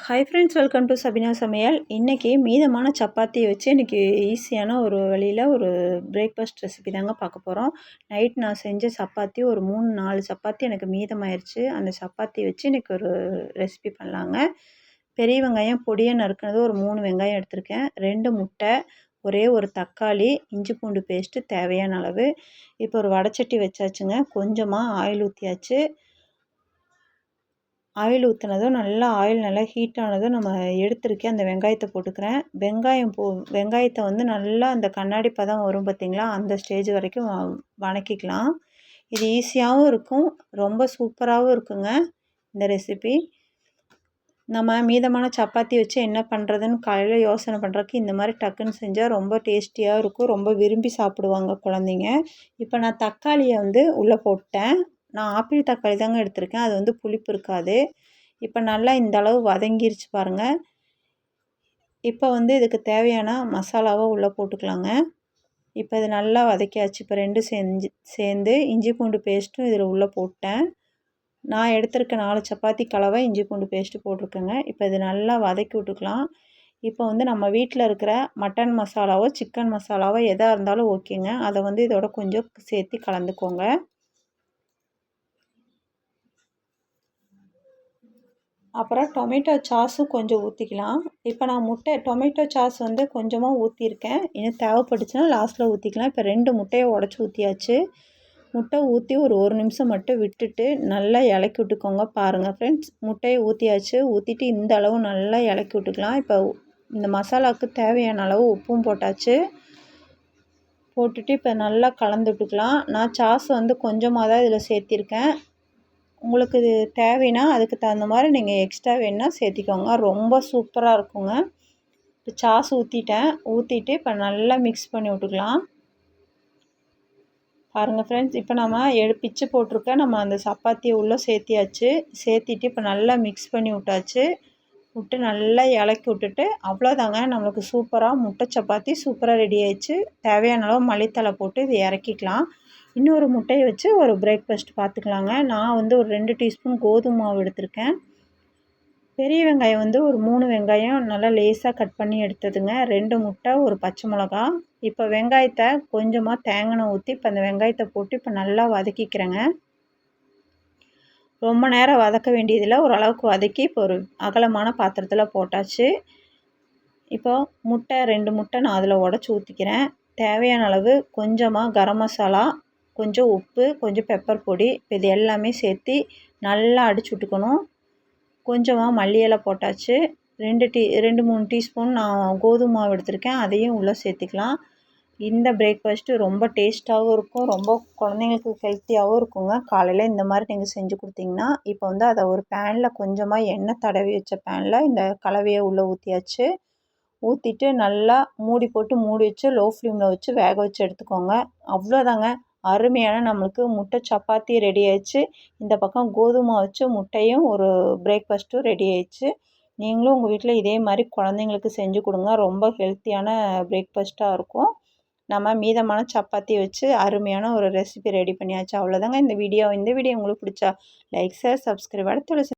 Hi friends, welcome to Sabina சமையல். இன்றைக்கி மீதமான சப்பாத்தியை வச்சு இன்றைக்கி ஈஸியான ஒரு வழியில் ஒரு பிரேக்ஃபாஸ்ட் ரெசிபி தாங்க பார்க்க போகிறோம். நைட் நான் செஞ்ச சப்பாத்தி ஒரு 3-4 சப்பாத்தி எனக்கு மீதமாயிருச்சு. அந்த சப்பாத்தி வச்சு இன்றைக்கி ஒரு ரெசிபி பண்ணலாங்க. பெரிய வெங்காயம் பொடியாக நறுக்குனது ஒரு 3 வெங்காயம் எடுத்திருக்கேன், 2 முட்டை, ஒரே ஒரு தக்காளி, இஞ்சி பூண்டு பேஸ்ட்டு தேவையான அளவு. இப்போ ஒரு வடைச்சட்டி வச்சாச்சுங்க. கொஞ்சமாக ஆயில் ஊற்றியாச்சு. ஆயில் ஊற்றினதும் ஆயில் நல்லா ஹீட் ஆனதும் நம்ம எடுத்துருக்கேன் அந்த வெங்காயத்தை போட்டுக்கிறேன். வெங்காயத்தை வந்து நல்லா அந்த கண்ணாடி பதம் வரும் பார்த்திங்களா, அந்த ஸ்டேஜ் வரைக்கும் வணக்கிக்கலாம். இது ஈஸியாகவும் இருக்கும், ரொம்ப சூப்பராகவும் இருக்குங்க இந்த ரெசிபி. நம்ம மீதமான சப்பாத்தி வச்சு என்ன பண்ணுறதுன்னு காலையில் யோசனை பண்ணுறதுக்கு இந்த மாதிரி டக்குன்னு செஞ்சால் ரொம்ப டேஸ்டியாக இருக்கும், ரொம்ப விரும்பி சாப்பிடுவாங்க குழந்தைங்க. இப்போ நான் தக்காளியை வந்து உள்ளே போட்டேன். நான் ஆப்பிள் தக்காளி தாங்க எடுத்திருக்கேன், அது வந்து புளிப்பு இருக்காது. இப்போ நல்லா இந்த அளவு வதங்கிருச்சு பாருங்கள். இப்போ வந்து இதுக்கு தேவையான மசாலாவை உள்ளே போட்டுக்கலாங்க. இப்போ இது நல்லா வதக்கியாச்சு. இப்போ 2 சேர்ந்து இஞ்சி பூண்டு பேஸ்ட்டும் இதில் உள்ளே போட்டேன். நான் எடுத்திருக்க 4 சப்பாத்தி கலவை இஞ்சி பூண்டு பேஸ்ட்டு போட்டிருக்கேங்க. இப்போ இது நல்லா வதக்கி விட்டுக்கலாம். இப்போ வந்து நம்ம வீட்டில் இருக்கிற மட்டன் மசாலாவோ சிக்கன் மசாலாவோ எதாக இருந்தாலும் ஓகேங்க, அதை வந்து இதோட கொஞ்சம் சேர்த்து கலந்துக்கோங்க. அப்புறம் டொமேட்டோ சாஸும் கொஞ்சம் ஊற்றிக்கலாம். இப்போ நான் டொமேட்டோ சாஸ் வந்து கொஞ்சமாக ஊற்றிருக்கேன், இன்னும் தேவைப்பட்டுச்சுன்னா லாஸ்ட்டில் ஊற்றிக்கலாம். இப்போ 2 முட்டையை உடச்சி ஊற்றியாச்சு. முட்டை ஊற்றி ஒரு 1 நிமிஷம் மட்டும் விட்டுட்டு நல்லா இலக்கி விட்டுக்கோங்க. பாருங்கள் ஃப்ரெண்ட்ஸ், முட்டையை ஊற்றியாச்சு. ஊற்றிட்டு இந்த அளவு நல்லா இலக்கி விட்டுக்கலாம். இப்போ இந்த மசாலாவுக்கு தேவையான அளவு உப்பும் போட்டாச்சு. போட்டுட்டு இப்போ நல்லா கலந்து விட்டுக்கலாம். நான் சாஸ் வந்து கொஞ்சமாக தான் இதில் சேர்த்திருக்கேன். உங்களுக்கு இது தேவைன்னா அதுக்கு தகுந்த மாதிரி நீங்கள் எக்ஸ்ட்ரா வேணுன்னா சேர்த்திக்கோங்க, ரொம்ப சூப்பராக இருக்குங்க. இப்போ சாஸ் ஊற்றிட்டு இப்போ நல்லா மிக்ஸ் பண்ணி விட்டுக்கலாம். பாருங்கள் ஃப்ரெண்ட்ஸ், இப்போ நம்ம பிச்சு போட்டிருக்க நம்ம அந்த சப்பாத்தியை உள்ளே சேர்த்தியாச்சு. சேர்த்திட்டு இப்போ நல்லா மிக்ஸ் பண்ணி விட்டாச்சு. விட்டு நல்லா இலக்கி விட்டுட்டு அவ்வளோதாங்க, நம்மளுக்கு சூப்பராக முட்டை சப்பாத்தி சூப்பராக ரெடி ஆயிடுச்சு. தேவையான அளவு மல்லித்தலை போட்டு இது இறக்கிக்கலாம். இன்னொரு முட்டையை வச்சு ஒரு பிரேக்ஃபாஸ்ட் பார்த்துக்கலாங்க. நான் வந்து ஒரு 2 டீஸ்பூன் கோதுமை மாவு எடுத்திருக்கேன். பெரிய வெங்காயம் வந்து ஒரு 3 வெங்காயம் நல்லா லேசாக கட் பண்ணி எடுத்ததுங்க, 2 முட்டை, ஒரு பச்சை மிளகா. இப்போ வெங்காயத்தை கொஞ்சமாக தேங்காய் எண்ணெய் ஊற்றி இப்போ அந்த வெங்காயத்தை போட்டு இப்போ நல்லா வதக்கிக்கிறேங்க. ரொம்ப நேரம் வதக்க வேண்டியதில்லை, ஓரளவுக்கு வதக்கி இப்போ ஒரு அகலமான பாத்திரத்தில் போட்டாச்சு. இப்போ 2 முட்டை நான் அதில் உடச்சி ஊற்றிக்கிறேன். தேவையான அளவு கொஞ்சமாக கரம் மசாலா, கொஞ்சம் உப்பு, கொஞ்சம் பெப்பர் பொடி, இது எல்லாமே சேர்த்து நல்லா அடிச்சு விட்டுக்கணும். கொஞ்சமாக மல்லி இலை போட்டாச்சு. 2-3 டீஸ்பூன் நான் கோதுமை மாவு எடுத்திருக்கேன், அதையும் உள்ளே சேர்த்துக்கலாம். இந்த பிரேக்ஃபாஸ்ட்டு ரொம்ப டேஸ்ட்டாகவும் இருக்கும், ரொம்ப குழந்தைங்களுக்கு ஹெல்த்தியாகவும் இருக்குங்க. காலையில் இந்த மாதிரி நீங்கள் செஞ்சு கொடுத்தீங்கன்னா. இப்போ வந்து அதை ஒரு பேனில் கொஞ்சமாக எண்ணெய் தடவி வச்ச பேனில் இந்த கலவையை உள்ளே ஊற்றியாச்சு. ஊற்றிட்டு நல்லா மூடி வச்சு லோ ஃப்ளேமில் வச்சு வேக வச்சு எடுத்துக்கோங்க. அவ்வளோதாங்க, அருமையான நம்மளுக்கு முட்டை சப்பாத்தி ரெடி ஆயிடுச்சு. இந்த பக்கம் கோதுமை வச்சு முட்டையும் ஒரு பிரேக்ஃபாஸ்ட்டும் ரெடி ஆயிடுச்சு. நீங்களும் உங்கள் வீட்டில் இதே மாதிரி குழந்தைங்களுக்கு செஞ்சு கொடுங்க, ரொம்ப ஹெல்த்தியான பிரேக்ஃபாஸ்ட்டாக இருக்கும். நம்ம மீதமான சப்பாத்தி வச்சு அருமையான ஒரு ரெசிபி ரெடி பண்ணியாச்சு. அவ்வளோதாங்க இந்த வீடியோ உங்களுக்கு பிடிச்சா லைக், ஷேர், சப்ஸ்கிரைப். அடுத்த